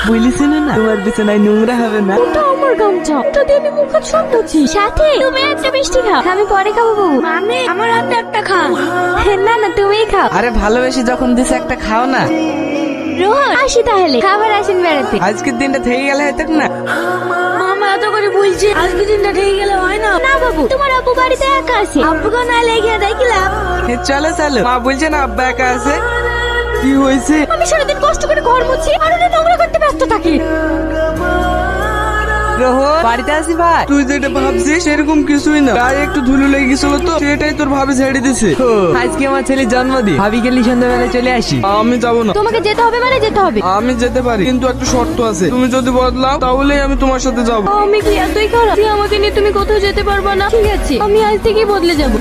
বলিস না তোমার বিছানায় নোংরা হবে না। ওটা আমার গামছা, ওটা দিয়ে আমি মুখ হাত সব মুছি। সাথে তুমি একটা মিষ্টি খাও, আমি পরে খাবো বাবু। মানে আমার হাতে একটা খাও। না না তুমিই খাও। আরে ভালোবেসে যখন দিছে একটা খাও না। রোহন আসি তাহলে, খাবার আসেন বেড়াতে। আজকের দিনটা থেকে গেলে হয়তো না। মামা এত করে বলছে আজকে দিনটা ঠিক গেলে হয় না। না বাবু, তোমার আব্বু বাড়িতে একা আছে, আব্বুকে না লেগে দেখলাম। চলো চলো, মা বলছে না আব্বা একা আছে। কি হয়েছে? আমি সারাদিন কষ্ট করে ঘর মুছি আর ওরা নোংরা করতে ব্যস্ত থাকি। রোহন বাড়িতে আসি ভাই। তুই যেটা ভাবছিস সেরকম কিছুই না, গায়ে একটু ধুলো লেগে গেছিল তো সেটাই তোর ভাবি ছেড়ে দিছে। আজকে আমার ছেলের জন্মদিন, ভাবি গেলি সন্ধ্যাবেলা চলে আসি। আমি যাবো না। তোমাকে যেতে হবে মানে যেতে হবে। আমি যেতে পারি কিন্তু একটা শর্ত আছে, তুমি যদি বদলাও তাহলেই আমি তোমার সাথে যাবো। আমি কি এতই খারাপ যে আমাকে নিয়ে তুমি কোথাও যেতে পারবে না? ঠিক আছে, আমি আজ থেকেই বদলে যাব।